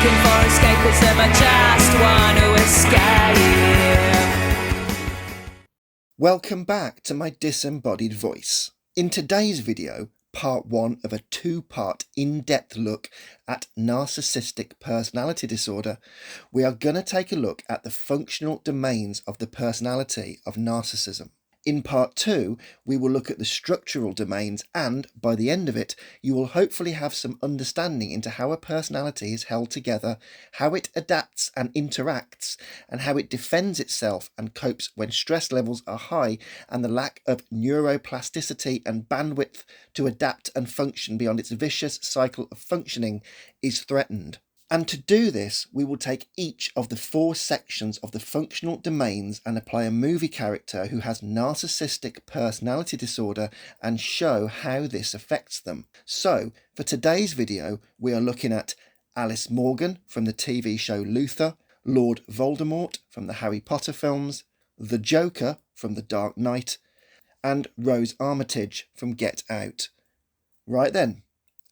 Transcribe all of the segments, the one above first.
looking for escapism, I just want to escape. Welcome back to my disembodied voice. In today's video, part 1 of a 2-part in-depth look at narcissistic personality disorder, we are going to take a look at the functional domains of the personality of narcissism. In part 2, we will look at the structural domains and, by the end of it, you will hopefully have some understanding into how a personality is held together, how it adapts and interacts, and how it defends itself and copes when stress levels are high and the lack of neuroplasticity and bandwidth to adapt and function beyond its vicious cycle of functioning is threatened. And to do this, we will take each of the 4 sections of the functional domains and apply a movie character who has narcissistic personality disorder and show how this affects them. So, for today's video, we are looking at Alice Morgan from the TV show Luther, Lord Voldemort from the Harry Potter films, the Joker from The Dark Knight, and Rose Armitage from Get Out. Right then,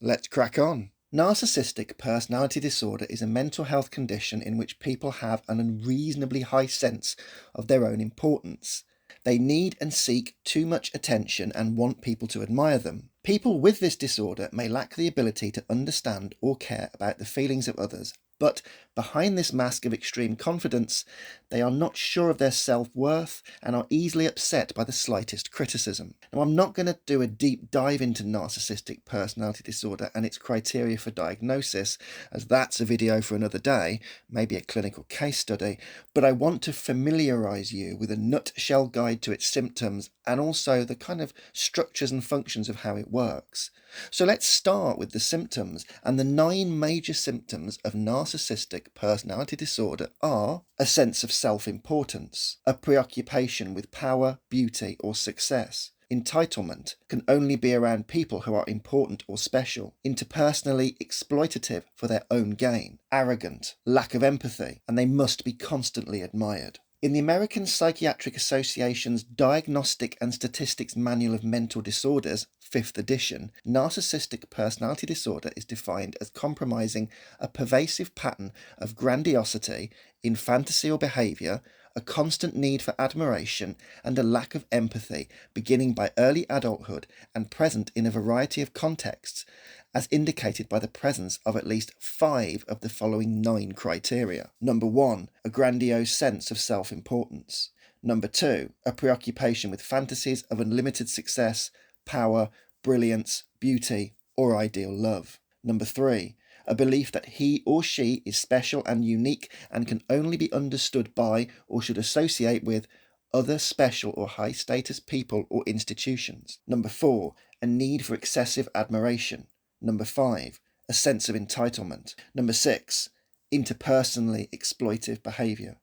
let's crack on. Narcissistic personality disorder is a mental health condition in which people have an unreasonably high sense of their own importance. They need and seek too much attention and want people to admire them. People with this disorder may lack the ability to understand or care about the feelings of others, but behind this mask of extreme confidence, they are not sure of their self-worth and are easily upset by the slightest criticism. Now, I'm not going to do a deep dive into narcissistic personality disorder and its criteria for diagnosis, as that's a video for another day, maybe a clinical case study, but I want to familiarise you with a nutshell guide to its symptoms and also the kind of structures and functions of how it works. So let's start with the symptoms, and the 9 major symptoms of narcissistic personality disorder are a sense of self-importance, a preoccupation with power, beauty or success, entitlement, can only be around people who are important or special, interpersonally exploitative for their own gain, arrogant, lack of empathy, and they must be constantly admired. In the American Psychiatric Association's Diagnostic and Statistics Manual of Mental Disorders, 5th edition, narcissistic personality disorder is defined as comprising a pervasive pattern of grandiosity in fantasy or behaviour, a constant need for admiration, and a lack of empathy, beginning by early adulthood and present in a variety of contexts, as indicated by the presence of at least 5 of the following 9 criteria. Number 1, a grandiose sense of self-importance. Number 2, a preoccupation with fantasies of unlimited success, power, brilliance, beauty, or ideal love. Number 3, a belief that he or she is special and unique and can only be understood by or should associate with other special or high-status people or institutions. Number 4, a need for excessive admiration. Number 5, a sense of entitlement. Number 6, interpersonally exploitive behaviour.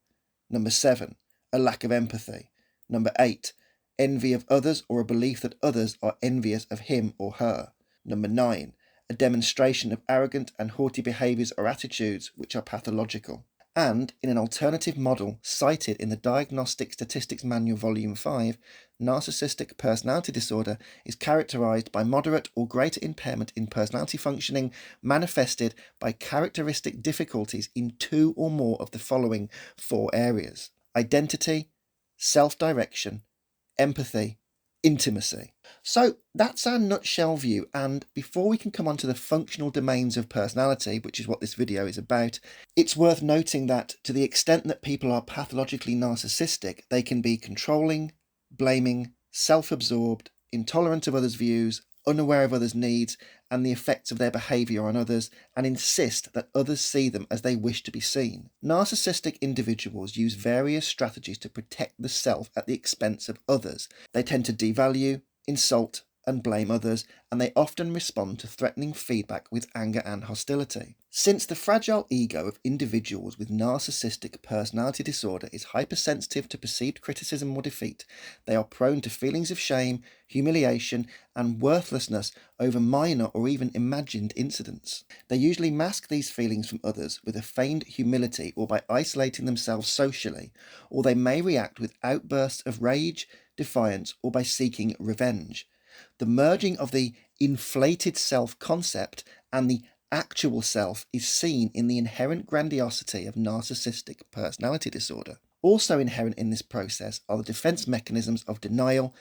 Number 7, a lack of empathy. Number 8, envy of others or a belief that others are envious of him or her. Number 9, a demonstration of arrogant and haughty behaviours or attitudes which are pathological. And, in an alternative model cited in the Diagnostic Statistics Manual Volume 5, narcissistic personality disorder is characterised by moderate or greater impairment in personality functioning manifested by characteristic difficulties in 2 or more of the following 4 areas: identity, self-direction, empathy, intimacy. So that's our nutshell view, and before we can come on to the functional domains of personality, which is what this video is about, it's worth noting that to the extent that people are pathologically narcissistic, they can be controlling, blaming, self-absorbed, intolerant of others' views, unaware of others' needs and the effects of their behaviour on others, and insist that others see them as they wish to be seen. Narcissistic individuals use various strategies to protect the self at the expense of others. They tend to devalue, insult, and blame others, and they often respond to threatening feedback with anger and hostility. Since the fragile ego of individuals with narcissistic personality disorder is hypersensitive to perceived criticism or defeat, they are prone to feelings of shame, humiliation, and worthlessness over minor or even imagined incidents. They usually mask these feelings from others with a feigned humility or by isolating themselves socially, or they may react with outbursts of rage, defiance, or by seeking revenge. The merging of the inflated self-concept and the actual self is seen in the inherent grandiosity of narcissistic personality disorder. Also inherent in this process are the defense mechanisms of denial,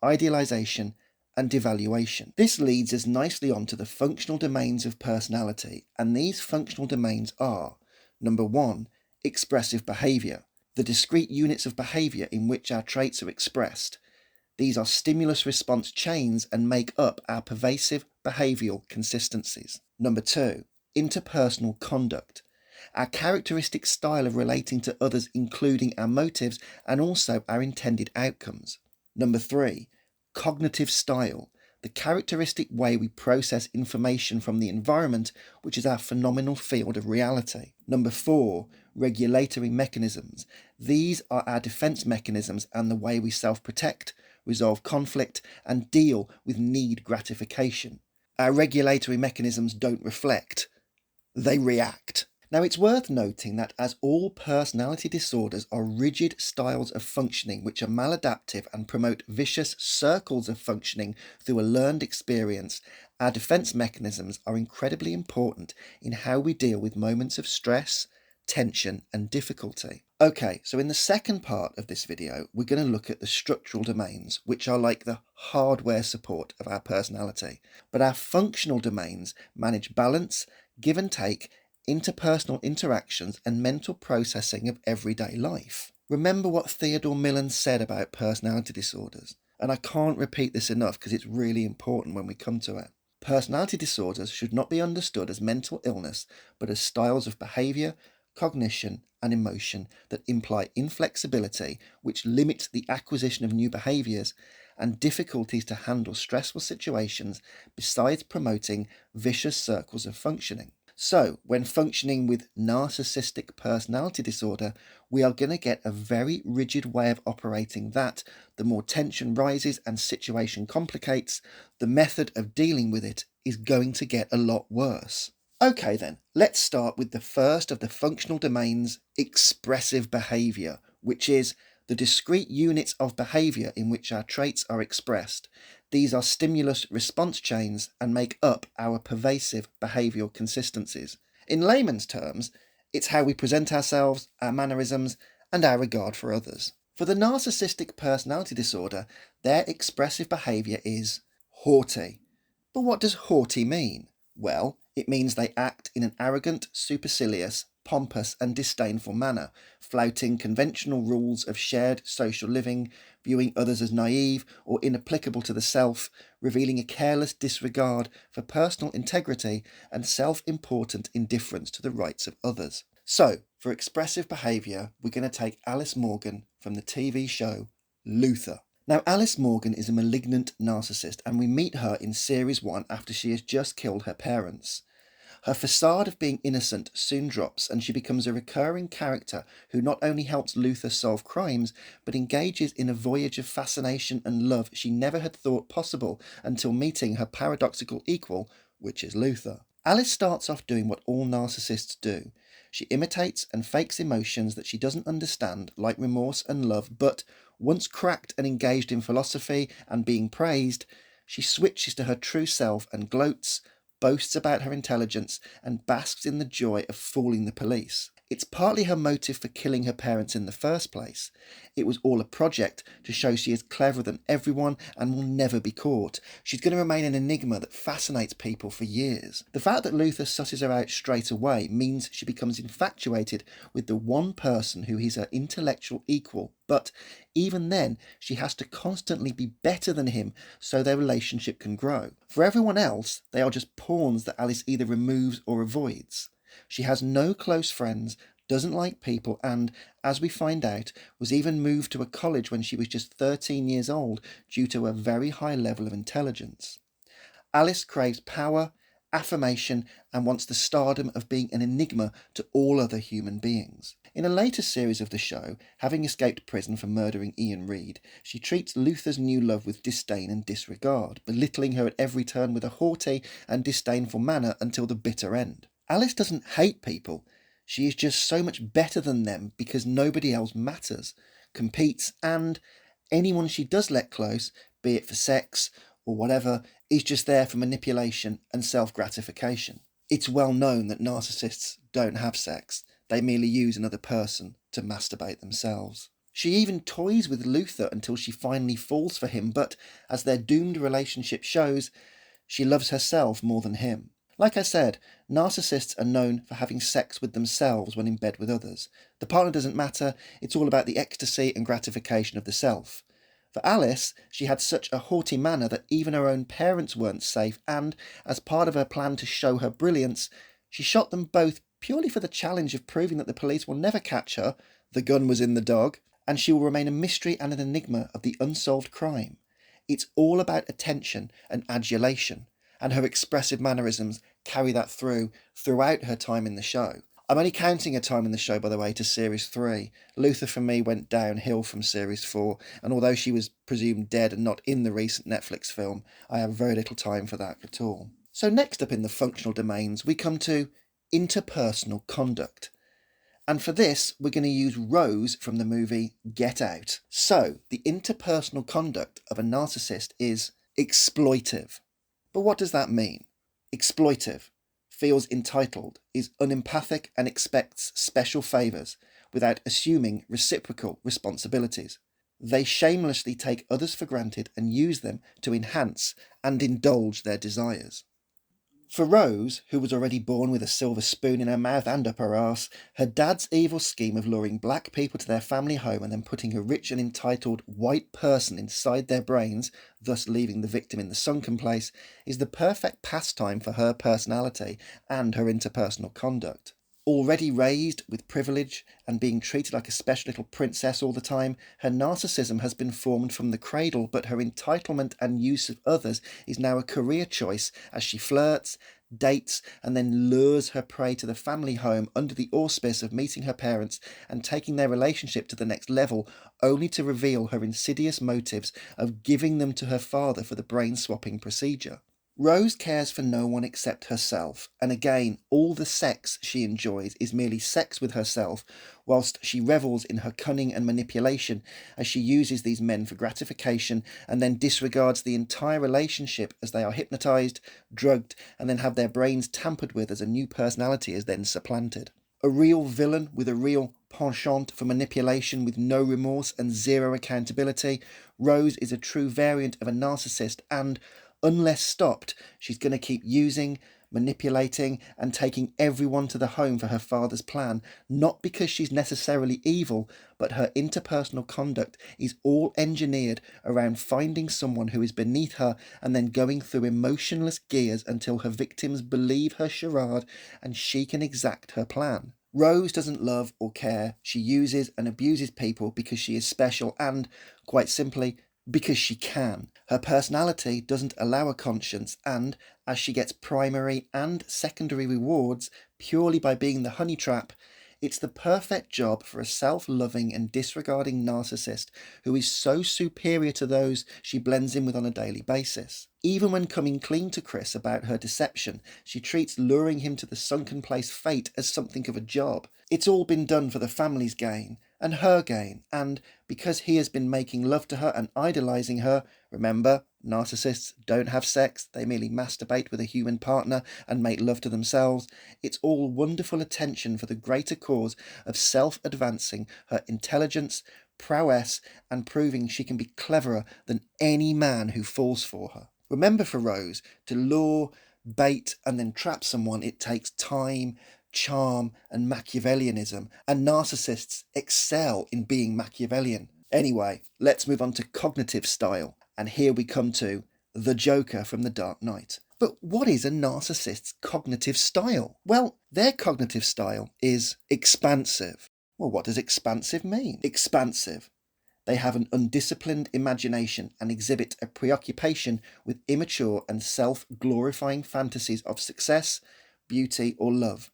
idealization, and devaluation. This leads us nicely on to the functional domains of personality, and these functional domains are: number 1, expressive behavior, the discrete units of behavior in which our traits are expressed. These are stimulus-response chains and make up our pervasive behavioral consistencies. Number 2, interpersonal conduct, our characteristic style of relating to others, including our motives and also our intended outcomes. Number 3, cognitive style, the characteristic way we process information from the environment, which is our phenomenal field of reality. Number 4, regulatory mechanisms. These are our defense mechanisms and the way we self-protect, resolve conflict, and deal with need gratification. Our regulatory mechanisms don't reflect, they react. Now, it's worth noting that as all personality disorders are rigid styles of functioning which are maladaptive and promote vicious circles of functioning through a learned experience, our defense mechanisms are incredibly important in how we deal with moments of stress, tension, and difficulty. Okay, so in the second part of this video, we're going to look at the structural domains, which are like the hardware support of our personality. But our functional domains manage balance, give and take, interpersonal interactions, and mental processing of everyday life. Remember what Theodore Millon said about personality disorders, and I can't repeat this enough because it's really important when we come to it. Personality disorders should not be understood as mental illness, but as styles of behaviour, cognition, and emotion that imply inflexibility, which limits the acquisition of new behaviours, and difficulties to handle stressful situations, besides promoting vicious circles of functioning. So, when functioning with narcissistic personality disorder, we are going to get a very rigid way of operating that, the more tension rises and situation complicates, the method of dealing with it is going to get a lot worse. Okay then, let's start with the first of the functional domains, expressive behaviour, which is the discrete units of behaviour in which our traits are expressed. These are stimulus-response chains and make up our pervasive behavioural consistencies. In layman's terms, it's how we present ourselves, our mannerisms, and our regard for others. For the narcissistic personality disorder, their expressive behaviour is haughty. But what does haughty mean? Well, it means they act in an arrogant, supercilious, pompous and disdainful manner, flouting conventional rules of shared social living, viewing others as naive or inapplicable to the self, revealing a careless disregard for personal integrity and self-important indifference to the rights of others. So, for expressive behaviour, we're going to take Alice Morgan from the TV show Luther. Now, Alice Morgan is a malignant narcissist, and we meet her in Series 1 after she has just killed her parents. Her facade of being innocent soon drops, and she becomes a recurring character who not only helps Luther solve crimes, but engages in a voyage of fascination and love she never had thought possible until meeting her paradoxical equal, which is Luther. Alice starts off doing what all narcissists do. She imitates and fakes emotions that she doesn't understand, like remorse and love, but once cracked and engaged in philosophy and being praised, she switches to her true self and gloats, boasts about her intelligence, and basks in the joy of fooling the police. It's partly her motive for killing her parents in the first place. It was all a project to show she is cleverer than everyone and will never be caught. She's going to remain an enigma that fascinates people for years. The fact that Luther susses her out straight away means she becomes infatuated with the one person who is her intellectual equal, but even then, she has to constantly be better than him so their relationship can grow. For everyone else, they are just pawns that Alice either removes or avoids. She has no close friends, doesn't like people, and, as we find out, was even moved to a college when she was just 13 years old due to a very high level of intelligence. Alice craves power, affirmation, and wants the stardom of being an enigma to all other human beings. In a later series of the show, having escaped prison for murdering Ian Reed, she treats Luther's new love with disdain and disregard, belittling her at every turn with a haughty and disdainful manner until the bitter end. Alice doesn't hate people, she is just so much better than them because nobody else matters, competes, and anyone she does let close, be it for sex or whatever, is just there for manipulation and self-gratification. It's well known that narcissists don't have sex. They merely use another person to masturbate themselves. She even toys with Luther until she finally falls for him, but as their doomed relationship shows, she loves herself more than him. Like I said, narcissists are known for having sex with themselves when in bed with others. The partner doesn't matter, it's all about the ecstasy and gratification of the self. For Alice, she had such a haughty manner that even her own parents weren't safe, and, as part of her plan to show her brilliance, she shot them both purely for the challenge of proving that the police will never catch her, the gun was in the dog, and she will remain a mystery and an enigma of the unsolved crime. It's all about attention and adulation, and her expressive mannerisms carry that throughout her time in the show. I'm only counting her time in the show, by the way, to Series 3. Luther, for me, went downhill from Series 4, and although she was presumed dead and not in the recent Netflix film, I have very little time for that at all. So next up in the functional domains, we come to interpersonal conduct. And for this, we're going to use Rose from the movie Get Out. So, the interpersonal conduct of a narcissist is exploitive. But what does that mean? Exploitive, feels entitled, is unempathic and expects special favours without assuming reciprocal responsibilities. They shamelessly take others for granted and use them to enhance and indulge their desires. For Rose, who was already born with a silver spoon in her mouth and up her arse, her dad's evil scheme of luring black people to their family home and then putting a rich and entitled white person inside their brains, thus leaving the victim in the sunken place, is the perfect pastime for her personality and her interpersonal conduct. Already raised with privilege and being treated like a special little princess all the time, her narcissism has been formed from the cradle, but her entitlement and use of others is now a career choice as she flirts, dates, and then lures her prey to the family home under the auspice of meeting her parents and taking their relationship to the next level, only to reveal her insidious motives of giving them to her father for the brain-swapping procedure. Rose cares for no one except herself, and again, all the sex she enjoys is merely sex with herself, whilst she revels in her cunning and manipulation as she uses these men for gratification and then disregards the entire relationship as they are hypnotised, drugged, and then have their brains tampered with as a new personality is then supplanted. A real villain with a real penchant for manipulation with no remorse and zero accountability, Rose is a true variant of a narcissist and, unless stopped, she's going to keep using, manipulating, and taking everyone to the home for her father's plan, not because she's necessarily evil, but her interpersonal conduct is all engineered around finding someone who is beneath her and then going through emotionless gears until her victims believe her charade and she can exact her plan. Rose doesn't love or care. She uses and abuses people because she is special and, quite simply, because she can. Her personality doesn't allow a conscience, and as she gets primary and secondary rewards purely by being the honey trap, it's the perfect job for a self-loving and disregarding narcissist who is so superior to those she blends in with on a daily basis. Even when coming clean to Chris about her deception, she treats luring him to the sunken place fate as something of a job. It's all been done for the family's gain and her gain, and because he has been making love to her and idolising her, remember, narcissists don't have sex, they merely masturbate with a human partner and make love to themselves, it's all wonderful attention for the greater cause of self-advancing her intelligence, prowess, and proving she can be cleverer than any man who falls for her. Remember, for Rose, to lure, bait, and then trap someone, it takes time, charm, and Machiavellianism, and narcissists excel in being Machiavellian. Anyway, let's move on to cognitive style, and here we come to the Joker from The Dark Knight. But what is a narcissist's cognitive style? Well, their cognitive style is expansive. Well, what does expansive mean? Expansive. They have an undisciplined imagination and exhibit a preoccupation with immature and self-glorifying fantasies of success, beauty, or love.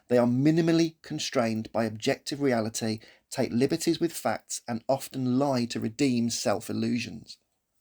They are minimally constrained by objective reality, take liberties with facts, and often lie to redeem self-illusions.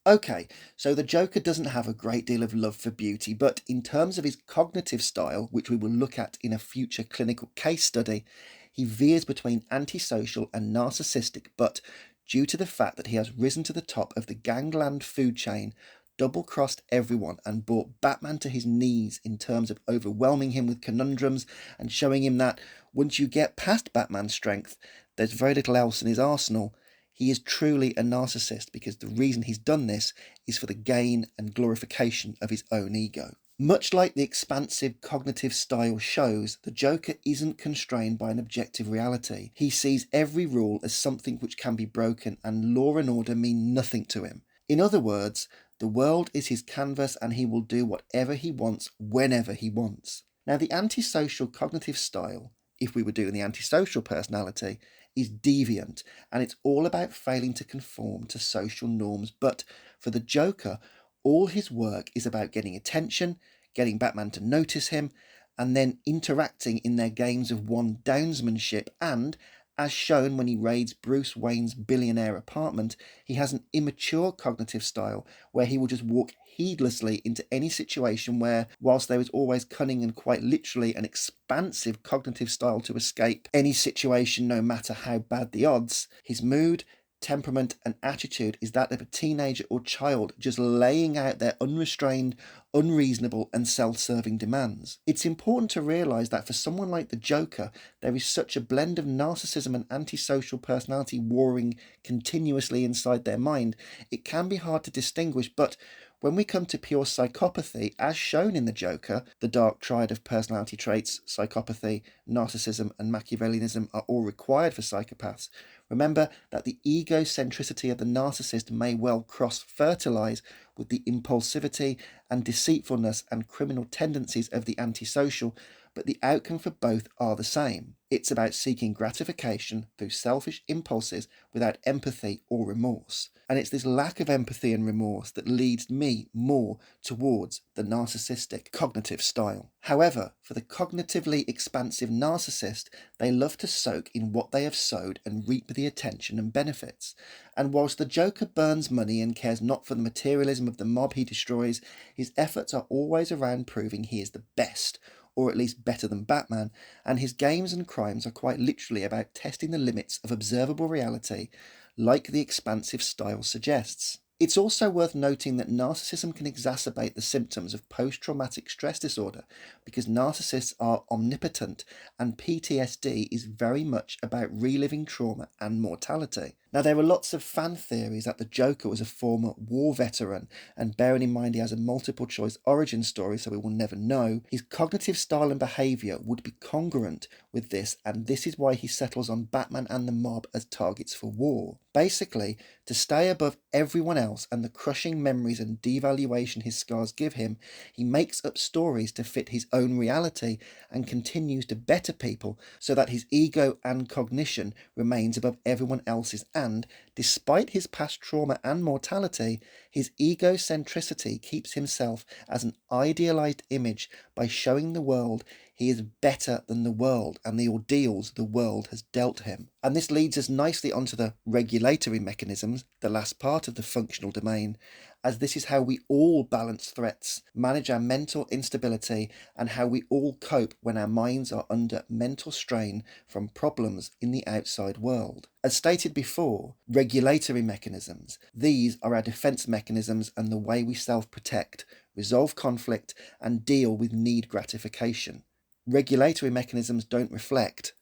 Okay, so the Joker doesn't have a great deal of love for beauty, but in terms of his cognitive style, which we will look at in a future clinical case study, he veers between antisocial and narcissistic, but due to the fact that he has risen to the top of the gangland food chain, double-crossed everyone and brought Batman to his knees in terms of overwhelming him with conundrums and showing him that once you get past Batman's strength, there's very little else in his arsenal. He is truly a narcissist because the reason he's done this is for the gain and glorification of his own ego. Much like the expansive cognitive style shows, the Joker isn't constrained by an objective reality. He sees every rule as something which can be broken, and law and order mean nothing to him. In other words, the world is his canvas and he will do whatever he wants whenever he wants. Now, the antisocial cognitive style, if we were doing the antisocial personality, is deviant, and it's all about failing to conform to social norms. But for the Joker, all his work is about getting attention, getting Batman to notice him, and then interacting in their games of one-downsmanship. And, as shown when he raids Bruce Wayne's billionaire apartment, he has an immature cognitive style where he will just walk heedlessly into any situation where, whilst there is always cunning and quite literally an expansive cognitive style to escape any situation no matter how bad the odds, his mood, temperament and attitude is that of a teenager or child just laying out their unrestrained, unreasonable and self-serving demands. It's important to realise that for someone like the Joker, there is such a blend of narcissism and antisocial personality warring continuously inside their mind, it can be hard to distinguish. But when we come to pure psychopathy, as shown in the Joker, the dark triad of personality traits, psychopathy, narcissism and Machiavellianism are all required for psychopaths. Remember that the egocentricity of the narcissist may well cross-fertilise with the impulsivity and deceitfulness and criminal tendencies of the antisocial, but the outcome for both are the same. It's about seeking gratification through selfish impulses without empathy or remorse. And it's this lack of empathy and remorse that leads me more towards the narcissistic cognitive style. However, for the cognitively expansive narcissist, they love to soak in what they have sowed and reap the attention and benefits. And whilst the Joker burns money and cares not for the materialism of the mob he destroys, his efforts are always around proving he is the best, or at least better than Batman, and his games and crimes are quite literally about testing the limits of observable reality, like the expansive style suggests. It's also worth noting that narcissism can exacerbate the symptoms of post-traumatic stress disorder because narcissists are omnipotent and PTSD is very much about reliving trauma and mortality. Now, there are lots of fan theories that the Joker was a former war veteran, and bearing in mind he has a multiple choice origin story so we will never know, his cognitive style and behaviour would be congruent with this, and this is why he settles on Batman and the mob as targets for war. Basically, to stay above everyone else and the crushing memories and devaluation his scars give him, he makes up stories to fit his own reality and continues to better people so that his ego and cognition remains above everyone else's. And, despite his past trauma and mortality, his egocentricity keeps himself as an idealized image by showing the world he is better than the world and the ordeals the world has dealt him. And this leads us nicely onto the regulatory mechanisms, the last part of the functional domain, as this is how we all balance threats, manage our mental instability, and how we all cope when our minds are under mental strain from problems in the outside world. As stated before, regulatory mechanisms. These are our defense mechanisms and the way we self-protect, resolve conflict, and deal with need gratification. Regulatory mechanisms don't reflect,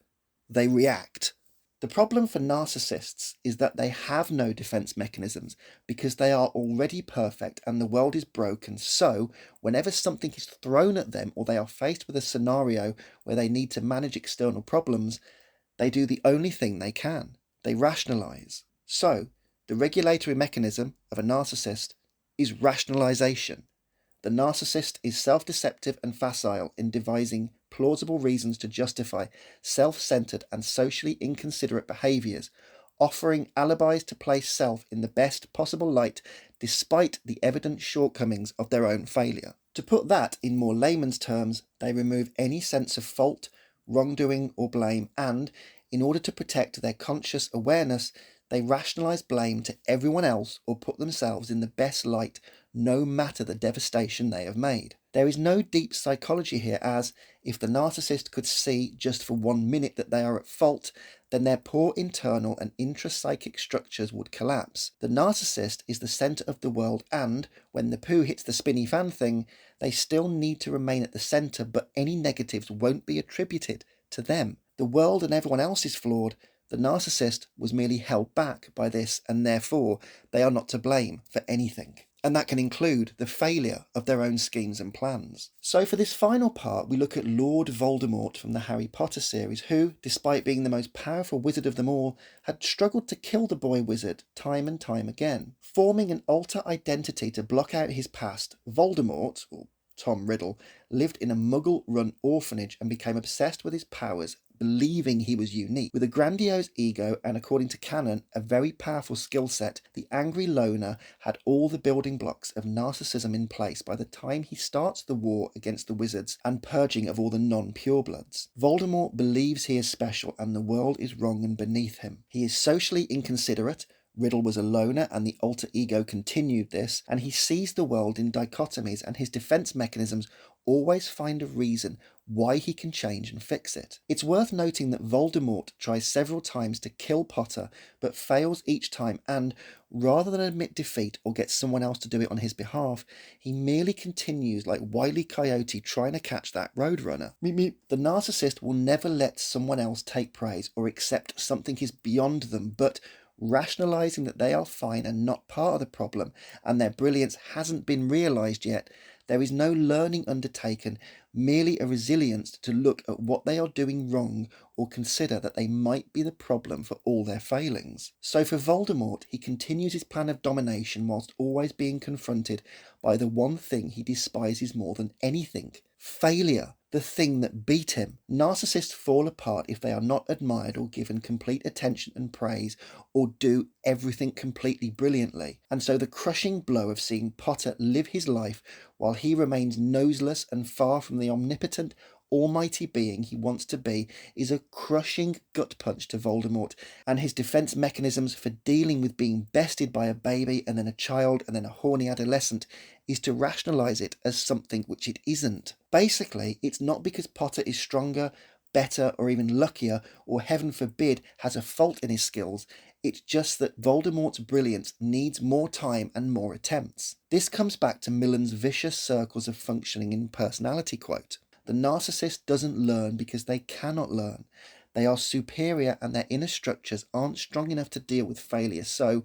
they react. The problem for narcissists is that they have no defense mechanisms because they are already perfect and the world is broken. So, whenever something is thrown at them or they are faced with a scenario where they need to manage external problems, they do the only thing they can. They rationalize. So, the regulatory mechanism of a narcissist is rationalization. The narcissist is self-deceptive and facile in devising plausible reasons to justify self-centered and socially inconsiderate behaviours, offering alibis to place self in the best possible light despite the evident shortcomings of their own failure. To put that in more layman's terms, they remove any sense of fault, wrongdoing or blame, and, in order to protect their conscious awareness, they rationalise blame to everyone else or put themselves in the best light no matter the devastation they have made. There is no deep psychology here, as if the narcissist could see just for 1 minute that they are at fault, then their poor internal and intrapsychic structures would collapse. The narcissist is the centre of the world, and when the poo hits the spinny fan thing, they still need to remain at the centre, but any negatives won't be attributed to them. The world and everyone else is flawed. The narcissist was merely held back by this, and therefore they are not to blame for anything. And that can include the failure of their own schemes and plans. So for this final part, we look at Lord Voldemort from the Harry Potter series, who, despite being the most powerful wizard of them all, had struggled to kill the boy wizard time and time again. Forming an alter identity to block out his past, Voldemort, or Tom Riddle, lived in a Muggle-run orphanage and became obsessed with his powers, believing he was unique. With a grandiose ego and, according to canon, a very powerful skill set, the angry loner had all the building blocks of narcissism in place by the time he starts the war against the wizards and purging of all the non-purebloods. Voldemort believes he is special and the world is wrong and beneath him. He is socially inconsiderate. Riddle was a loner and the alter ego continued this, and he sees the world in dichotomies, and his defense mechanisms always find a reason why he can change and fix it. It's worth noting that Voldemort tries several times to kill Potter but fails each time, and rather than admit defeat or get someone else to do it on his behalf, he merely continues like Wile E. Coyote trying to catch that roadrunner. Meep meep. The narcissist will never let someone else take praise or accept something is beyond them, but rationalizing that they are fine and not part of the problem and their brilliance hasn't been realized yet, there is no learning undertaken, merely a resilience to look at what they are doing wrong or consider that they might be the problem for all their failings. So for Voldemort, he continues his plan of domination whilst always being confronted by the one thing he despises more than anything: failure. The thing that beat him. Narcissists fall apart if they are not admired or given complete attention and praise, or do everything completely brilliantly. And so the crushing blow of seeing Potter live his life while he remains noseless and far from the omnipotent, almighty being he wants to be is a crushing gut punch to Voldemort, and his defense mechanisms for dealing with being bested by a baby and then a child and then a horny adolescent is to rationalize it as something which it isn't. Basically, it's not because Potter is stronger, better, or even luckier, or heaven forbid has a fault in his skills. It's just that Voldemort's brilliance needs more time and more attempts. This comes back to Millen's vicious circles of functioning in personality quote. The narcissist doesn't learn because they cannot learn. They are superior and their inner structures aren't strong enough to deal with failure, so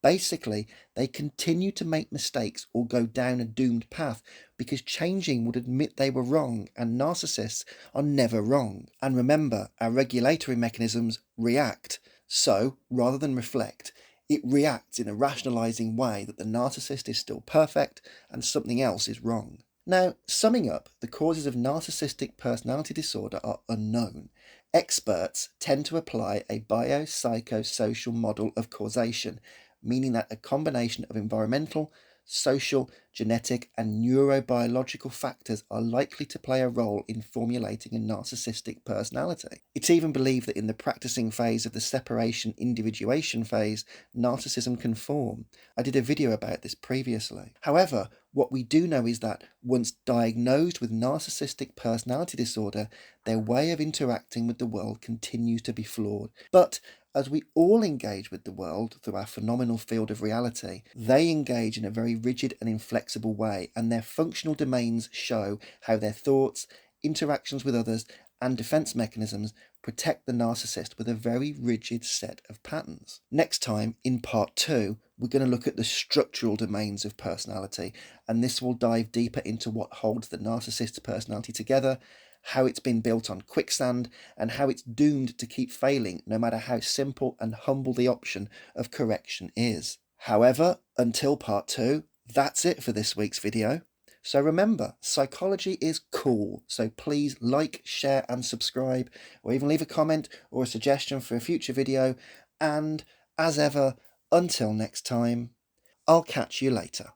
basically they continue to make mistakes or go down a doomed path because changing would admit they were wrong, and narcissists are never wrong. And remember, our regulatory mechanisms react, so rather than reflect, it reacts in a rationalizing way that the narcissist is still perfect and something else is wrong. Now, summing up, the causes of narcissistic personality disorder are unknown. Experts tend to apply a biopsychosocial model of causation, meaning that a combination of environmental, social, genetic, and neurobiological factors are likely to play a role in formulating a narcissistic personality. It's even believed that in the practicing phase of the separation individuation phase, narcissism can form. I did a video about this previously. However, what we do know is that once diagnosed with narcissistic personality disorder, their way of interacting with the world continues to be flawed. But as we all engage with the world through our phenomenal field of reality, they engage in a very rigid and inflexible way, and their functional domains show how their thoughts, interactions with others, and defense mechanisms protect the narcissist with a very rigid set of patterns. Next time, in part 2, we're going to look at the structural domains of personality, and this will dive deeper into what holds the narcissist's personality together, how it's been built on quicksand, and how it's doomed to keep failing no matter how simple and humble the option of correction is. However, until part 2, that's it for this week's video. So remember, psychology is cool, so please like, share and subscribe, or even leave a comment or a suggestion for a future video, and as ever, until next time, I'll catch you later.